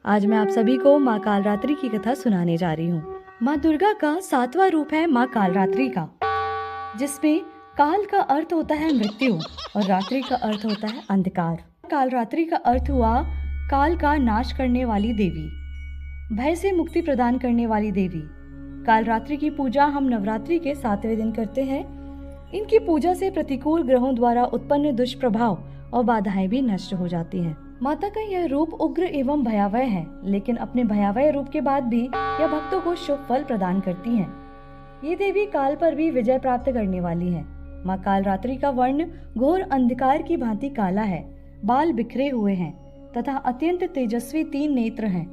आज मैं आप सभी को माँ कालरात्रि की कथा सुनाने जा रही हूँ। माँ दुर्गा का 7वां रूप है माँ कालरात्रि का, जिसमें काल का अर्थ होता है मृत्यु और रात्रि का अर्थ होता है अंधकार। कालरात्रि का अर्थ हुआ काल का नाश करने वाली देवी, भय से मुक्ति प्रदान करने वाली देवी। कालरात्रि की पूजा हम नवरात्रि के 7वें दिन करते हैं। इनकी पूजा से प्रतिकूल ग्रहों द्वारा उत्पन्न दुष्प्रभाव और बाधाएं भी नष्ट हो जाती हैं। माता का यह रूप उग्र एवं भयावह है, लेकिन अपने भयावह रूप के बाद भी यह भक्तों को शुभ फल प्रदान करती हैं। ये देवी काल पर भी विजय प्राप्त करने वाली है। माँ कालरात्रि का वर्ण घोर अंधकार की भांति काला है, बाल बिखरे हुए हैं तथा अत्यंत तेजस्वी 3 नेत्र हैं।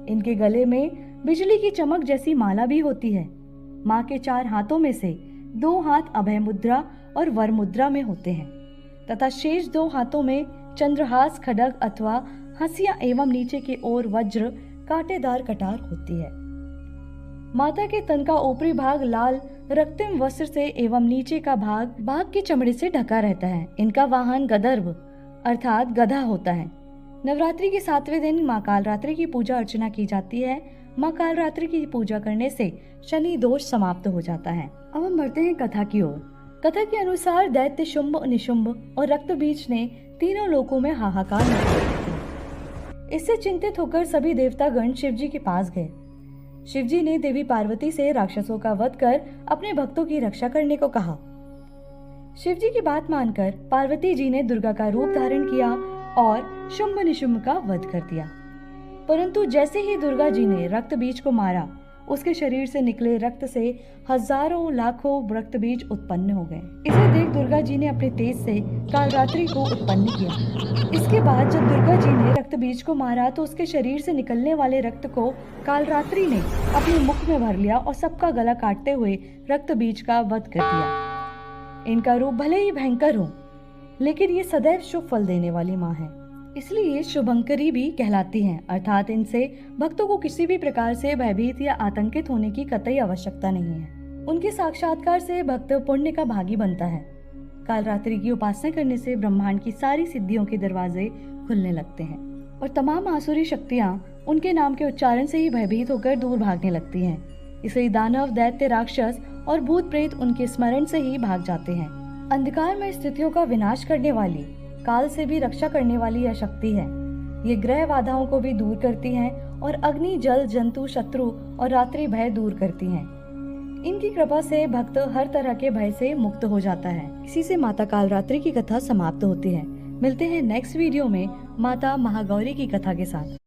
इनके गले में बिजली की चमक जैसी माला भी होती है। माँ के 4 हाथों में से 2 हाथ अभय मुद्रा और वर मुद्रा में होते हैं तथा शेष 2 हाथों में चंद्रहास, खड्ग अथवा हंसिया एवं नीचे की ओर वज्र कांटेदार कटार होती है। माता के तन का ऊपरी भाग लाल रक्तिम वस्त्र से एवं नीचे का भाग बाघ की चमड़ी से ढका रहता है। इनका वाहन गदर्भ अर्थात गधा होता है। नवरात्रि के 7वें दिन माँ कालरात्रि की पूजा अर्चना की जाती है। माँ कालरात्रि की पूजा करने से शनि दोष समाप्त हो जाता है। अब हम बढ़ते हैं कथा की ओर। कथा के अनुसार दैत्य शुंभ, निशुंभ और रक्तबीज ने तीनों लोकों में हाहाकार मचा दिया। इससे चिंतित होकर सभी देवतागण शिवजी के पास गए। शिवजी ने देवी पार्वती से राक्षसों का वध कर अपने भक्तों की रक्षा करने को कहा। शिवजी की बात मानकर पार्वती जी ने दुर्गा का रूप धारण किया और शुंभ निशुंभ का वध कर दिया। परंतु जैसे ही दुर्गा जी ने रक्त बीज को मारा, उसके शरीर से निकले रक्त से हजारों लाखों रक्त बीज उत्पन्न हो गए। इसे देख दुर्गा जी ने अपने तेज से कालरात्रि को उत्पन्न किया। इसके बाद जब दुर्गा जी ने रक्त बीज को मारा तो उसके शरीर से निकलने वाले रक्त को कालरात्रि ने अपने मुख में भर लिया और सबका गला काटते हुए रक्त बीज का वध कर दिया। इनका रूप भले ही भयंकर हो, लेकिन ये सदैव शुभ फल देने वाली माँ है, इसलिए शुभंकरी भी कहलाती हैं। अर्थात इनसे भक्तों को किसी भी प्रकार से भयभीत या आतंकित होने की कतई आवश्यकता नहीं है। उनके साक्षात्कार से भक्त पुण्य का भागी बनता है। कालरात्रि की उपासना करने से ब्रह्मांड की सारी सिद्धियों के दरवाजे खुलने लगते हैं और तमाम आसुरी शक्तियाँ उनके नाम के उच्चारण से ही भयभीत होकर दूर भागने लगती हैं। इसलिए दानव, दैत्य, राक्षस और भूत प्रेत उनके स्मरण से ही भाग जाते हैं। अंधकार में स्थितियों का विनाश करने वाली, काल से भी रक्षा करने वाली यह शक्ति है। ये ग्रह बाधाओं को भी दूर करती हैं और अग्नि, जल, जंतु, शत्रु और रात्रि भय दूर करती हैं। इनकी कृपा से भक्त हर तरह के भय से मुक्त हो जाता है। इसी से माता कालरात्रि की कथा समाप्त होती है। मिलते हैं नेक्स्ट वीडियो में माता महागौरी की कथा के साथ।